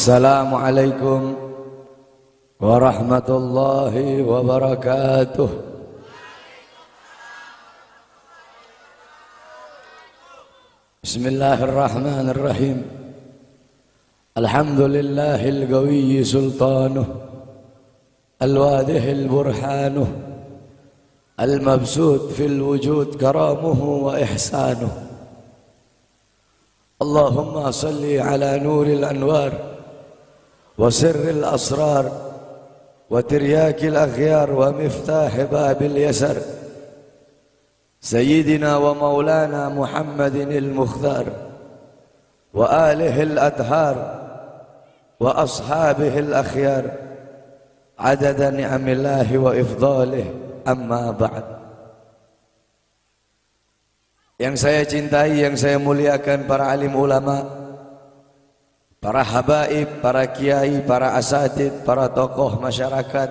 Assalamualaikum warahmatullahi wabarakatuh. Bismillahirrahmanirrahim. Alhamdulillahil qawiyyi sultanuh, al-wadihil burhanuh, al-mabsut fil wujud karamuhu wa ihsanuh. Allahumma salli ala nuril anwar wa sirril asrar wa tiryakil akhyar wa miftah babil yasar Sayyidina wa maulana Muhammadin al-Mukhtar wa alihi al-adhar wa ashabihi al-akhyar adada ni'amillahi wa ifdalih, amma ba'd. Yang saya cintai, yang saya muliakan, para alim ulama, para habaib, para kiai, para asatid, para tokoh masyarakat,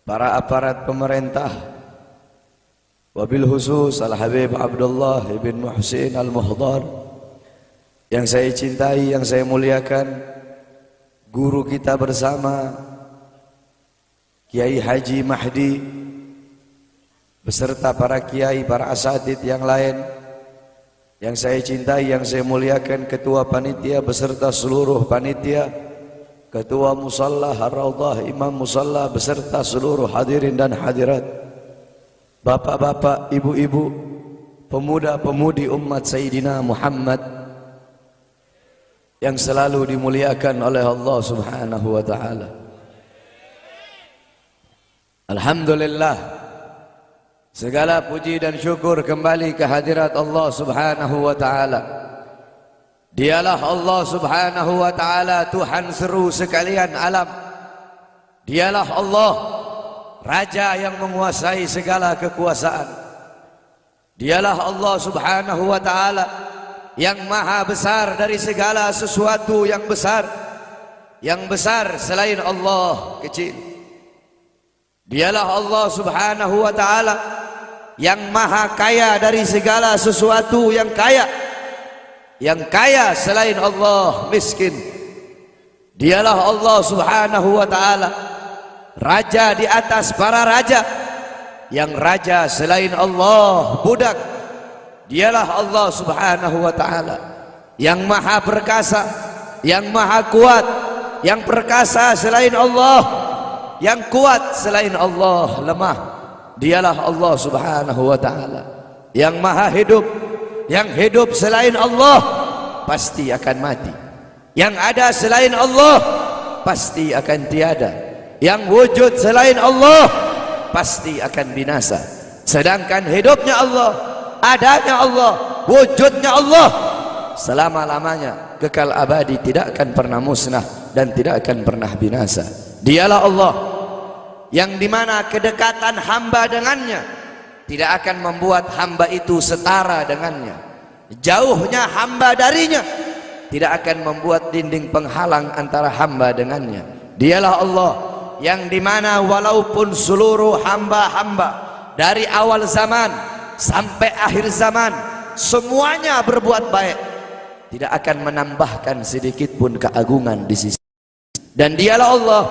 para aparat pemerintah, wabil khusus Al-Habib Abdullah ibn Muhsin Al-Muhdar, yang saya cintai, yang saya muliakan, guru kita bersama Kiai Haji Mahdi beserta para kiai, para asatid yang lain, yang saya cintai, yang saya muliakan, ketua panitia beserta seluruh panitia, ketua musalla Ar-Raudhah, imam musalla beserta seluruh hadirin dan hadirat, bapak-bapak, ibu-ibu, pemuda-pemudi umat Sayyidina Muhammad yang selalu dimuliakan oleh Allah Subhanahu wa ta'ala. Alhamdulillah, segala puji dan syukur kembali ke hadirat Allah Subhanahu wa ta'ala. Dialah Allah Subhanahu wa ta'ala, Tuhan seru sekalian alam. Dialah Allah, Raja yang menguasai segala kekuasaan. Dialah Allah Subhanahu wa ta'ala yang maha besar dari segala sesuatu yang besar. Yang besar selain Allah kecil. Dialah Allah Subhanahu wa ta'ala yang maha kaya dari segala sesuatu yang kaya. Yang kaya selain Allah miskin. Dialah Allah Subhanahu wa ta'ala, Raja di atas para raja. Yang raja selain Allah budak. Dialah Allah Subhanahu wa ta'ala yang maha perkasa, yang maha kuat. Yang perkasa selain Allah, yang kuat selain Allah lemah. Dialah Allah Subhanahu wa ta'ala yang maha hidup. Yang hidup selain Allah pasti akan mati. Yang ada selain Allah pasti akan tiada. Yang wujud selain Allah pasti akan binasa. Sedangkan hidupnya Allah, adanya Allah, wujudnya Allah selama-lamanya, kekal abadi, tidak akan pernah musnah dan tidak akan pernah binasa. Dialah Allah yang dimana kedekatan hamba dengannya tidak akan membuat hamba itu setara dengannya. Jauhnya hamba darinya tidak akan membuat dinding penghalang antara hamba dengannya. Dialah Allah yang dimana walaupun seluruh hamba-hamba dari awal zaman sampai akhir zaman semuanya berbuat baik, tidak akan menambahkan sedikit pun keagungan di sisi. Dan dialah Allah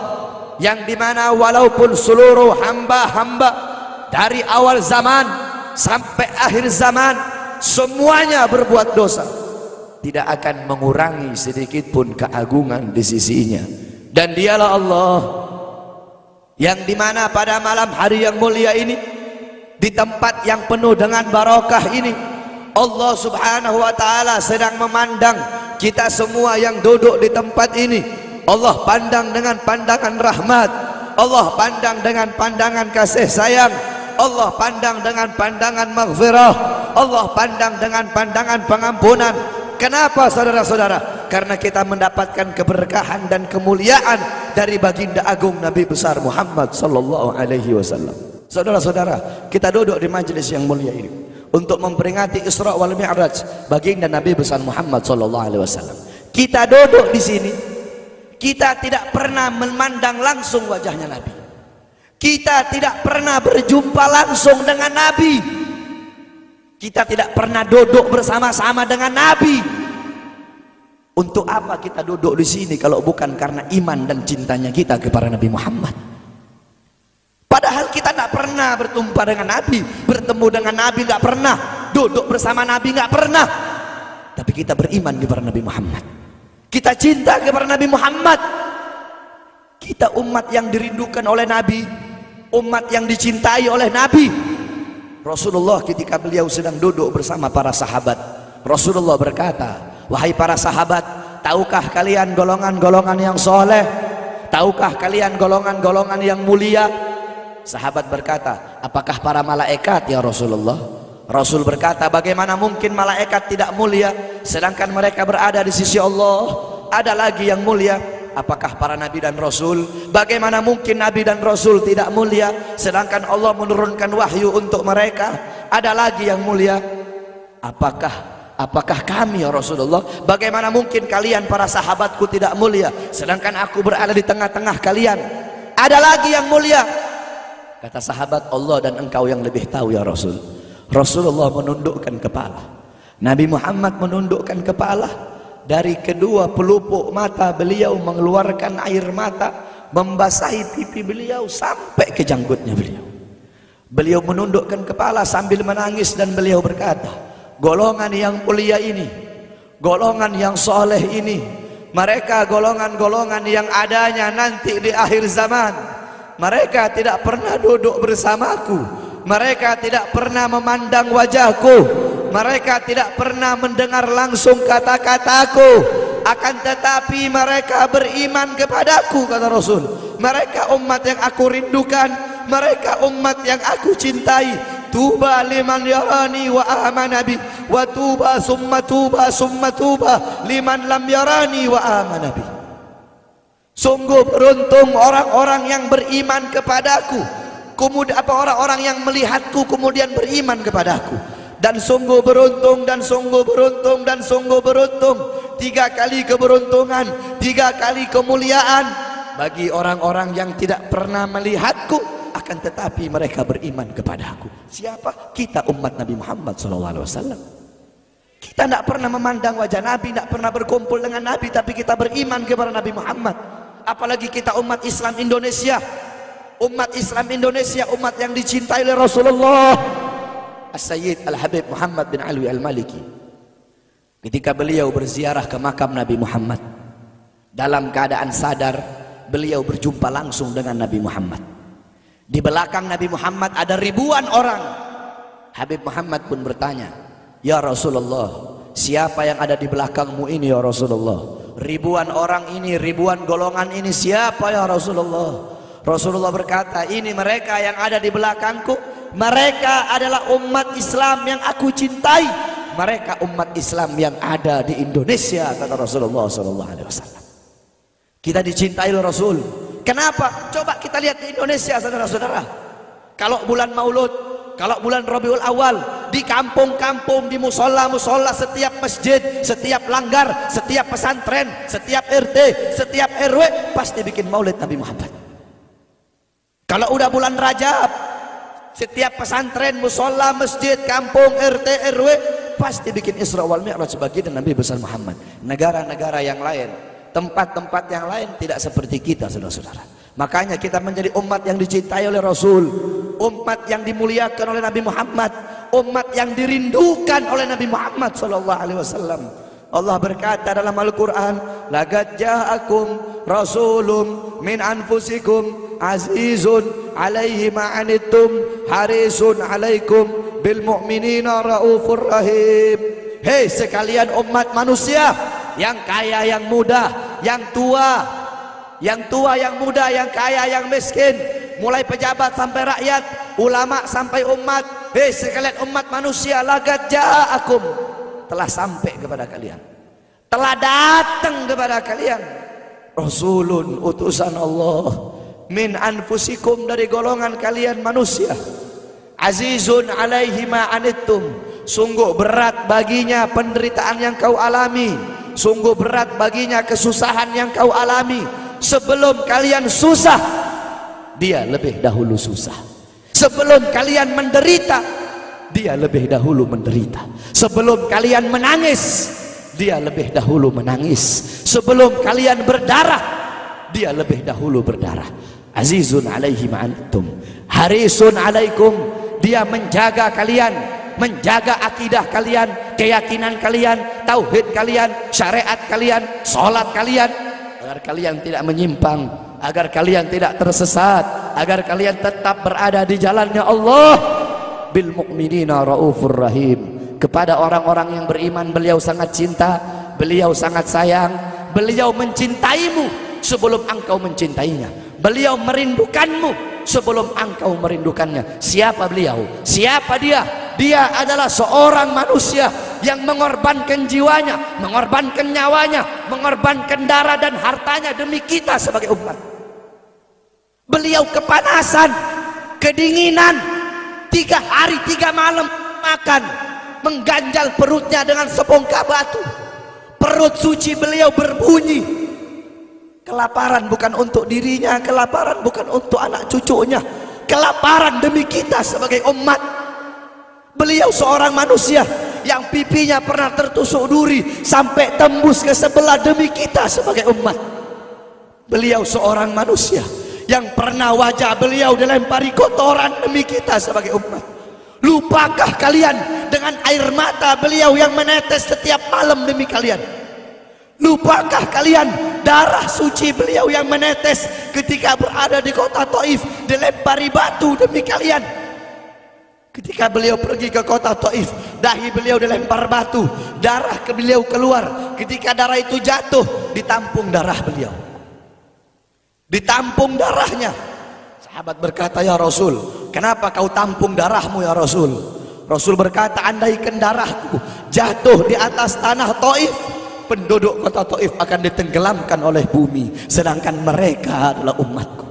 yang dimana walaupun seluruh hamba-hamba dari awal zaman sampai akhir zaman semuanya berbuat dosa, tidak akan mengurangi sedikit pun keagungan di sisinya. Dan dialah Allah yang dimana pada malam hari yang mulia ini, di tempat yang penuh dengan barokah ini, Allah Subhanahu wa ta'ala sedang memandang kita semua yang duduk di tempat ini. Allah pandang dengan pandangan rahmat, Allah pandang dengan pandangan kasih sayang, Allah pandang dengan pandangan maghfirah, Allah pandang dengan pandangan pengampunan. Kenapa saudara-saudara? Karena kita mendapatkan keberkahan dan kemuliaan dari baginda agung Nabi besar Muhammad sallallahu alaihi wasallam. Saudara-saudara, kita duduk di majelis yang mulia ini untuk memperingati Isra wal Mi'raj baginda Nabi besar Muhammad sallallahu alaihi wasallam. Kita duduk di sini, kita tidak pernah memandang langsung wajahnya Nabi. Kita tidak pernah berjumpa langsung dengan Nabi. Kita tidak pernah duduk bersama-sama dengan Nabi. Untuk apa kita duduk di sini kalau bukan karena iman dan cintanya kita kepada Nabi Muhammad? Padahal kita tidak pernah berjumpa dengan Nabi, bertemu dengan Nabi nggak pernah, duduk bersama Nabi nggak pernah. Tapi kita beriman kepada Nabi Muhammad. Kita cinta kepada Nabi Muhammad. Kita umat yang dirindukan oleh Nabi, umat yang dicintai oleh Nabi. Rasulullah ketika beliau sedang duduk bersama para sahabat, Rasulullah berkata, wahai para sahabat, tahukah kalian golongan-golongan yang soleh? Tahukah kalian golongan-golongan yang mulia? Sahabat berkata, apakah para malaikat ya Rasulullah? Rasul berkata, bagaimana mungkin malaikat tidak mulia sedangkan mereka berada di sisi Allah? Ada lagi yang mulia. Apakah para nabi dan rasul? Bagaimana mungkin nabi dan rasul tidak mulia sedangkan Allah menurunkan wahyu untuk mereka? Ada lagi yang mulia. Apakah kami ya Rasulullah? Bagaimana mungkin kalian para sahabatku tidak mulia sedangkan aku berada di tengah-tengah kalian? Ada lagi yang mulia. Kata sahabat, Allah dan engkau yang lebih tahu ya Rasul. Rasulullah menundukkan kepala, Nabi Muhammad menundukkan kepala. Dari kedua pelupuk mata beliau mengeluarkan air mata, membasahi pipi beliau sampai ke janggutnya beliau. Beliau menundukkan kepala sambil menangis dan beliau berkata, golongan yang mulia ini, golongan yang soleh ini, mereka golongan-golongan yang adanya nanti di akhir zaman. Mereka tidak pernah duduk bersamaku, mereka tidak pernah memandang wajahku, mereka tidak pernah mendengar langsung kata-kataku, akan tetapi mereka beriman kepadaku, kata Rasul. Mereka umat yang aku rindukan, mereka umat yang aku cintai. Tuba liman yarani wa amana bi, wa tuba summa tuba summa tuba liman lam yarani wa amana bi. Sungguh beruntung orang-orang yang beriman kepadaku, kemudian orang-orang yang melihatku kemudian beriman kepadaku. Dan sungguh beruntung, dan sungguh beruntung, dan sungguh beruntung. 3 kali keberuntungan, 3 kali kemuliaan bagi orang-orang yang tidak pernah melihatku, akan tetapi mereka beriman kepadaku. Siapa? Kita umat Nabi Muhammad SAW. Kita tidak pernah memandang wajah Nabi, tidak pernah berkumpul dengan Nabi, tapi kita beriman kepada Nabi Muhammad. Apalagi kita umat Islam Indonesia, umat Islam Indonesia, umat yang dicintai oleh Rasulullah As-Sayyid Al-Habib Muhammad bin Alwi Al-Maliki. Ketika beliau berziarah ke makam Nabi Muhammad, dalam keadaan sadar beliau berjumpa langsung dengan Nabi Muhammad. Di belakang Nabi Muhammad ada ribuan orang. Habib Muhammad pun bertanya, ya Rasulullah, siapa yang ada di belakangmu ini ya Rasulullah? Ribuan orang ini, ribuan golongan ini siapa ya Rasulullah? Rasulullah berkata, ini mereka yang ada di belakangku. Mereka adalah umat Islam yang aku cintai. Mereka umat Islam yang ada di Indonesia, kata Rasulullah SAW. Kita dicintai oleh Rasul. Kenapa? Coba kita lihat di Indonesia, saudara-saudara. Kalau bulan Maulud, kalau bulan Rabiul Awal, di kampung-kampung, di musola-musola, setiap masjid, setiap langgar, setiap pesantren, setiap RT, setiap RW pasti bikin maulid Nabi Muhammad. Kalau udah bulan Rajab, setiap pesantren, musola, masjid, kampung, RT, RW pasti bikin Isra wal Mi'raj sebagai Nabi besar Muhammad. Negara-negara yang lain, tempat-tempat yang lain tidak seperti kita, saudara-saudara. Makanya kita menjadi umat yang dicintai oleh Rasul, umat yang dimuliakan oleh Nabi Muhammad, umat yang dirindukan oleh Nabi Muhammad SAW. Allah berkata dalam Al-Quran, laqad ja'akum rasulun min anfusikum azizun alaihi ma'anittum harisun alaikum bil mu'minina raufur rahim. Hei sekalian umat manusia, yang kaya, yang muda, yang tua, yang muda, yang kaya, yang miskin, mulai pejabat sampai rakyat, ulama sampai umat. Hei sekalian umat manusia, laqad ja'akum, telah sampai kepada kalian, telah datang kepada kalian rasulun, utusan Allah, min anfusikum, dari golongan kalian manusia, azizun alaihi ma anittum, sungguh berat baginya penderitaan yang kau alami, sungguh berat baginya kesusahan yang kau alami. Sebelum kalian susah, dia lebih dahulu susah. Sebelum kalian menderita, dia lebih dahulu menderita. Sebelum kalian menangis, dia lebih dahulu menangis. Sebelum kalian berdarah, dia lebih dahulu berdarah. Azizun alaihi ma'antum, harisun alaikum, dia menjaga kalian, menjaga akidah kalian, keyakinan kalian, tauhid kalian, syariat kalian, sholat kalian, agar kalian tidak menyimpang, agar kalian tidak tersesat, agar kalian tetap berada di jalannya Allah. Bil mu'minina raufur rahim, kepada orang-orang yang beriman beliau sangat cinta, beliau sangat sayang, beliau mencintaimu sebelum engkau mencintainya, beliau merindukanmu sebelum engkau merindukannya. Siapa beliau? Siapa dia? Dia adalah seorang manusia yang mengorbankan jiwanya, mengorbankan nyawanya, mengorbankan darah dan hartanya demi kita sebagai umat. Beliau kepanasan, kedinginan, 3 hari 3 malam makan, mengganjal perutnya dengan sebongkah batu. Perut suci beliau berbunyi. Kelaparan bukan untuk dirinya, kelaparan bukan untuk anak cucunya, kelaparan demi kita sebagai umat. Beliau seorang manusia yang pipinya pernah tertusuk duri sampai tembus ke sebelah demi kita sebagai umat. Beliau seorang manusia yang pernah wajah beliau dilempari kotoran demi kita sebagai umat. Lupakah kalian dengan air mata beliau yang menetes setiap malam demi kalian? Lupakah kalian darah suci beliau yang menetes ketika berada di kota Taif, dilempari batu demi kalian? Ketika beliau pergi ke kota Taif, dahi beliau dilempar batu, darah ke beliau keluar. Ketika darah itu jatuh, ditampung darah beliau, ditampung darahnya. Sahabat berkata, ya Rasul, kenapa kau tampung darahmu ya Rasul? Rasul berkata, andaikan darahku jatuh di atas tanah Taif, penduduk kota Taif akan ditenggelamkan oleh bumi, sedangkan mereka adalah umatku.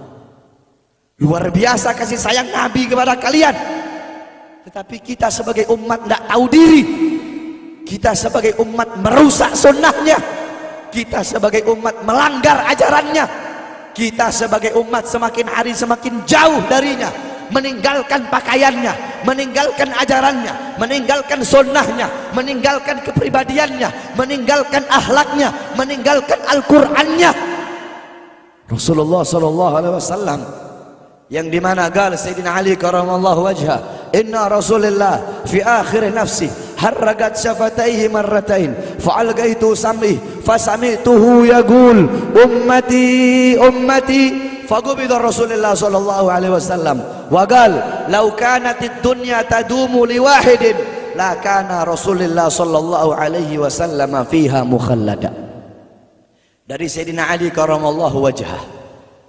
Luar biasa kasih sayang Nabi kepada kalian. Tetapi kita sebagai umat tidak tahu diri. Kita sebagai umat merusak sunnahnya. Kita sebagai umat melanggar ajarannya. Kita sebagai umat semakin hari semakin jauh darinya, meninggalkan pakaiannya, meninggalkan ajarannya, meninggalkan sunnahnya, meninggalkan kepribadiannya, meninggalkan akhlaknya, meninggalkan Al-Qur'annya. Rasulullah sallallahu alaihi wasallam yang dimana gal Sayyidina Ali karamallahu wajha, inna Rasulullah fi akhir nafsi harragat syafataihi marratain fa'algaitu sam'i fasami'tuhu yaqul ummati ummati faqubida Rasulullah sallallahu alaihi wasallam wa qala law kanatid dunya tadumu li wahidin la kana Rasulullah sallallahu alaihi wasallam fiha mukhallada. Dari Sayyidina Ali karamallahu wajha,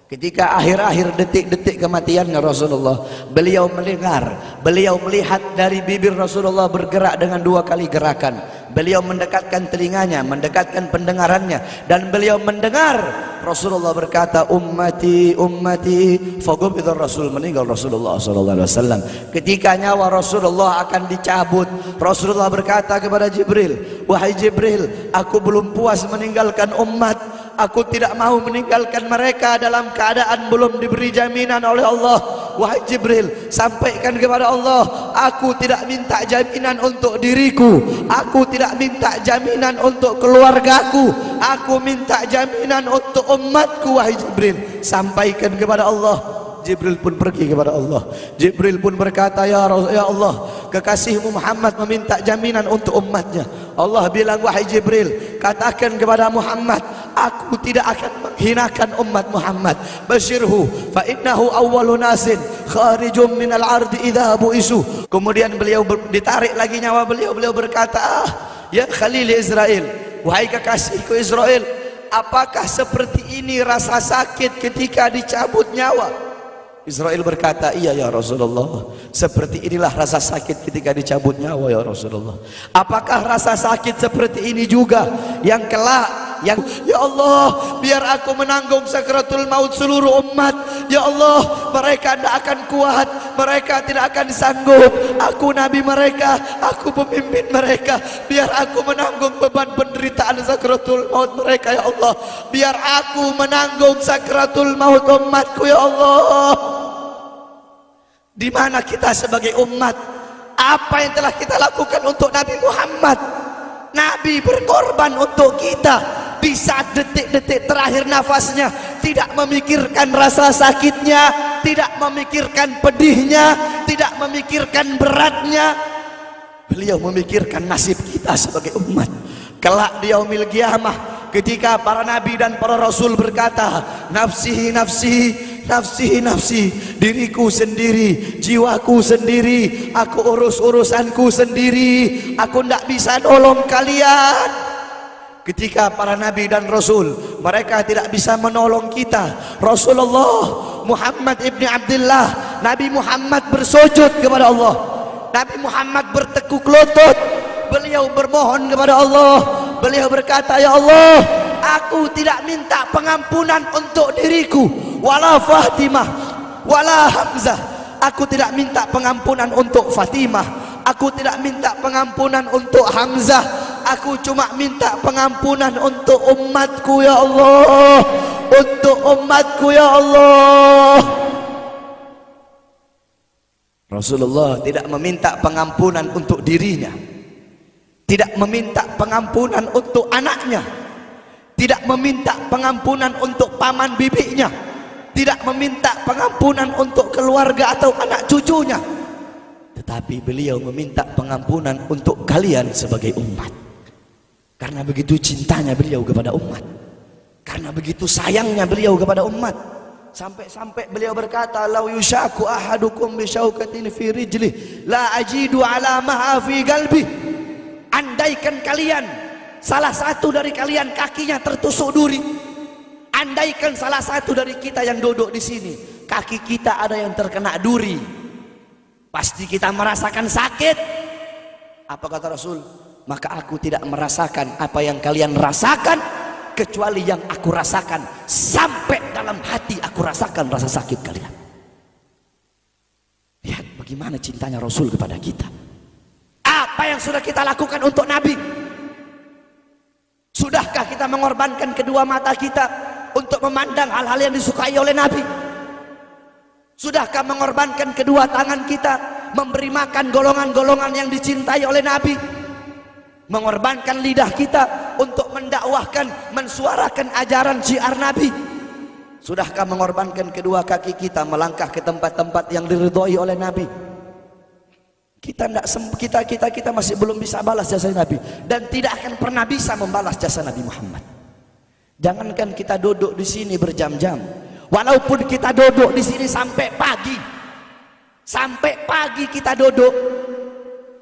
ketika akhir-akhir detik-detik kematiannya Rasulullah, beliau mendengar, beliau melihat dari bibir Rasulullah bergerak dengan 2 kali gerakan. Beliau mendekatkan telinganya, mendekatkan pendengarannya, dan beliau mendengar Rasulullah berkata, ummati ummati, faqubida Rasul, meninggal Rasulullah sallallahu alaihi wasallam. Ketika nyawa Rasulullah akan dicabut, Rasulullah berkata kepada Jibril, wahai Jibril, aku belum puas meninggalkan umat, aku tidak mau meninggalkan mereka dalam keadaan belum diberi jaminan oleh Allah. Wahai Jibril, sampaikan kepada Allah, aku tidak minta jaminan untuk diriku, aku tidak minta jaminan untuk keluargaku, aku minta jaminan untuk umatku. Wahai Jibril, sampaikan kepada Allah. Jibril pun pergi kepada Allah. Jibril pun berkata, ya Allah, kekasihmu Muhammad meminta jaminan untuk umatnya. Allah bilang, wahai Jibril, katakan kepada Muhammad, aku tidak akan menghinakan umat Muhammad. Basyirhu fa innahu awwalu nasin kharijum minal ardi idza bu'isu. Kemudian beliau ditarik lagi nyawa beliau. Beliau berkata, ya Khalil Israel, wahai kekasihku Israel, apakah seperti ini rasa sakit ketika dicabut nyawa? Israel berkata, iya ya Rasulullah, seperti inilah rasa sakit ketika dicabut nyawa ya Rasulullah. Apakah rasa sakit seperti ini juga yang kelak, yang ya Allah, biar aku menanggung sakratul maut seluruh umat. Ya Allah, mereka tidak akan kuat, mereka tidak akan sanggup. Aku nabi mereka, aku pemimpin mereka, biar aku menanggung beban penderitaan sakratul maut mereka ya Allah. Biar aku menanggung sakratul maut umatku ya Allah. Di mana kita sebagai umat, apa yang telah kita lakukan untuk Nabi Muhammad? Nabi berkorban untuk kita di saat detik-detik terakhir nafasnya, tidak memikirkan rasa sakitnya, tidak memikirkan pedihnya, tidak memikirkan beratnya. Beliau memikirkan nasib kita sebagai umat. Kelak di yaumil qiyamah, ketika para nabi dan para rasul berkata, nafsi nafsi, nafsi nafsi, diriku sendiri, jiwaku sendiri, aku urus urusanku sendiri, aku tidak bisa nolong kalian. Ketika para nabi dan rasul mereka tidak bisa menolong kita, Rasulullah Muhammad ibni Abdullah, Nabi Muhammad bersujud kepada Allah, Nabi Muhammad bertekuk lutut, beliau bermohon kepada Allah, beliau berkata, ya Allah, aku tidak minta pengampunan untuk diriku, wala Fatimah, wala Hamzah, aku tidak minta pengampunan untuk Fatimah, aku tidak minta pengampunan untuk Hamzah, aku cuma minta pengampunan untuk umatku ya Allah, untuk umatku ya Allah. Rasulullah tidak meminta pengampunan untuk dirinya, tidak meminta pengampunan untuk anaknya, tidak meminta pengampunan untuk paman bibinya, tidak meminta pengampunan untuk keluarga atau anak cucunya, tetapi beliau meminta pengampunan untuk kalian sebagai umat. Karena begitu cintanya beliau kepada umat, karena begitu sayangnya beliau kepada umat, sampai-sampai beliau berkata, lau yushaku ahadukum bisyaukatin fi rijli la ajidu alamaha fi qalbi. Andaikan kalian, salah satu dari kalian kakinya tertusuk duri, andaikan salah satu dari kita yang duduk di sini kaki kita ada yang terkena duri, pasti kita merasakan sakit. Apa kata Rasul? Maka aku tidak merasakan apa yang kalian rasakan, kecuali yang aku rasakan sampai dalam hati aku rasakan rasa sakit kalian. Lihat bagaimana cintanya Rasul kepada kita. Apa yang sudah kita lakukan untuk Nabi? Sudahkah kita mengorbankan kedua mata kita untuk memandang hal-hal yang disukai oleh Nabi? Sudahkah mengorbankan kedua tangan kita memberi makan golongan-golongan yang dicintai oleh Nabi? Mengorbankan lidah kita untuk mendakwahkan, mensuarakan ajaran syiar Nabi? Sudahkah mengorbankan kedua kaki kita melangkah ke tempat-tempat yang diridhoi oleh Nabi? Kita masih belum bisa balas jasa Nabi, dan tidak akan pernah bisa membalas jasa Nabi Muhammad. Jangankan kita duduk di sini berjam-jam, walaupun kita duduk di sini sampai pagi kita duduk,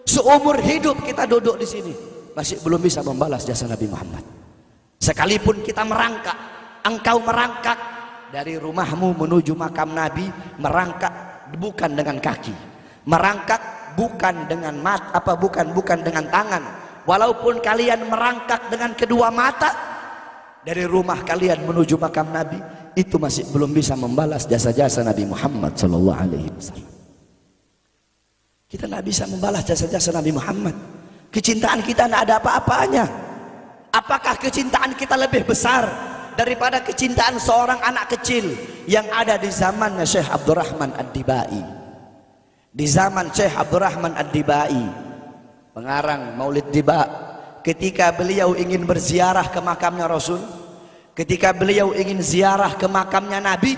seumur hidup kita duduk di sini, masih belum bisa membalas jasa Nabi Muhammad. Sekalipun kita merangkak, engkau merangkak dari rumahmu menuju makam Nabi, merangkak bukan dengan kaki, merangkak bukan dengan bukan dengan tangan. Walaupun kalian merangkak dengan kedua mata dari rumah kalian menuju makam Nabi, itu masih belum bisa membalas jasa-jasa Nabi Muhammad sallallahu alaihi wasallam. Kita tidak bisa membalas jasa-jasa Nabi Muhammad. Kecintaan kita tidak ada apa-apanya. Apakah kecintaan kita lebih besar daripada kecintaan seorang anak kecil yang ada di zamannya Syekh Abdurrahman Ad-Dibai? Di zaman Syekh Abdurrahman Ad-Dibai, pengarang Maulid Diba, ketika beliau ingin berziarah ke makamnya Rasul, ketika beliau ingin ziarah ke makamnya Nabi,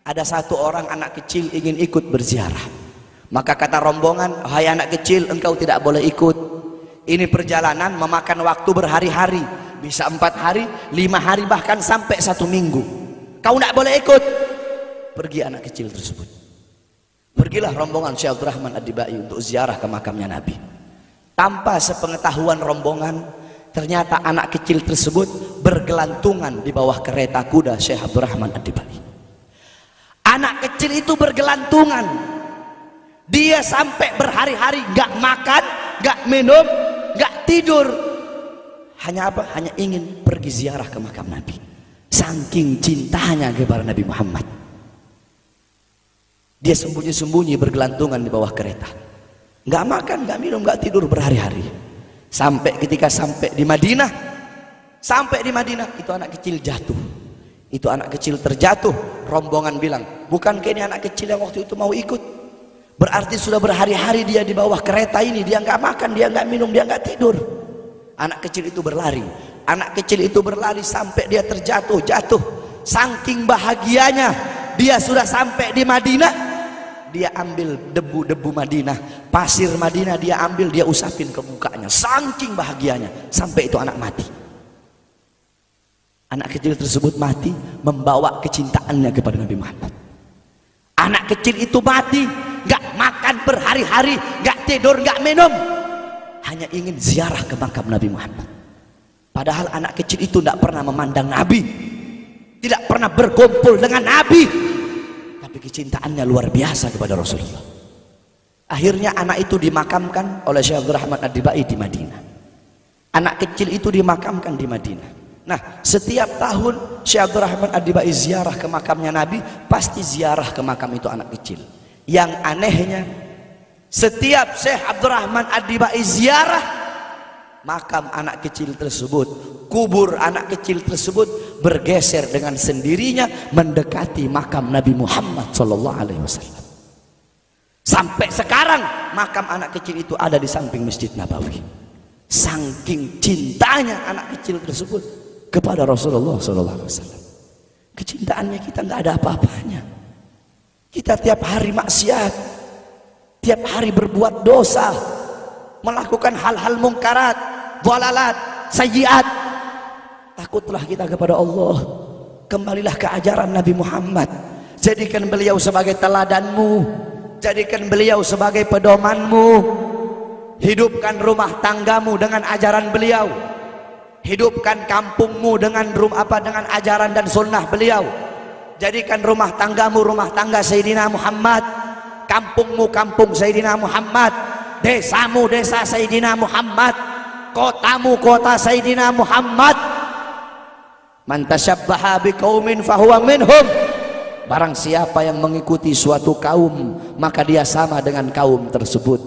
ada satu orang anak kecil ingin ikut berziarah. Maka kata rombongan, hai anak kecil, engkau tidak boleh ikut. Ini perjalanan memakan waktu berhari-hari, bisa 4 hari, 5 hari, bahkan sampai 1 minggu. Kau tidak boleh ikut. Pergi anak kecil tersebut. Pergilah rombongan Syekh Abdurrahman Ad-Dibai untuk ziarah ke makamnya Nabi. Tanpa sepengetahuan rombongan, ternyata anak kecil tersebut bergelantungan di bawah kereta kuda Syekh Abdurrahman Ad-Dibai. Anak kecil itu bergelantungan. Dia sampai berhari-hari gak makan, gak minum, gak tidur. Hanya apa? Hanya ingin pergi ziarah ke makam Nabi. Saking cintanya kepada Nabi Muhammad, dia sembunyi-sembunyi bergelantungan di bawah kereta, nggak makan, nggak minum, nggak tidur berhari-hari. Sampai ketika sampai di Madinah, itu anak kecil jatuh. Itu anak kecil terjatuh. Rombongan bilang, bukankah ini anak kecil yang waktu itu mau ikut? Berarti sudah berhari-hari dia di bawah kereta ini, dia nggak makan, dia nggak minum, dia nggak tidur. Anak kecil itu berlari. Anak kecil itu berlari sampai dia terjatuh. Saking bahagianya, dia sudah sampai di Madinah. Dia ambil debu-debu Madinah, pasir Madinah dia ambil, dia usapin ke mukanya. Saking bahagianya, sampai itu anak mati. Anak kecil tersebut mati membawa kecintaannya kepada Nabi Muhammad. Anak kecil itu mati, gak makan berhari-hari, gak tidur, gak minum, hanya ingin ziarah ke makam Nabi Muhammad. Padahal anak kecil itu tidak pernah memandang Nabi, tidak pernah berkumpul dengan Nabi, tapi kecintaannya luar biasa kepada Rasulullah. Akhirnya anak itu dimakamkan oleh Syekh Abdurrahman Ad-Dibai di Madinah. Anak kecil itu dimakamkan di Madinah. Nah, setiap tahun Syekh Abdurrahman Ad-Dibai ziarah ke makamnya Nabi, pasti ziarah ke makam itu anak kecil. Yang anehnya, setiap Syekh Abdurrahman Ad-Dibai ziarah makam anak kecil tersebut, kubur anak kecil tersebut bergeser dengan sendirinya mendekati makam Nabi Muhammad SAW. Sampai sekarang makam anak kecil itu ada di samping Masjid Nabawi. Saking cintanya anak kecil tersebut kepada Rasulullah SAW. Kecintaannya kita nggak ada apa-apanya. Kita tiap hari maksiat, tiap hari berbuat dosa, melakukan hal-hal mungkarat, dhalalat, sayyiat. Takutlah kita kepada Allah. Kembalilah ke ajaran Nabi Muhammad. Jadikan beliau sebagai teladanmu, jadikan beliau sebagai pedomanmu. Hidupkan rumah tanggamu dengan ajaran beliau. Hidupkan kampungmu dengan dengan ajaran dan sunnah beliau. Jadikan rumah tanggamu rumah tangga Sayyidina Muhammad, kampungmu kampung Sayyidina Muhammad, desamu desa Sayyidina Muhammad, kotamu kota Sayyidina Muhammad. Man tasyabbaha biqaumin fahuwa minhum. Barang siapa yang mengikuti suatu kaum, maka dia sama dengan kaum tersebut.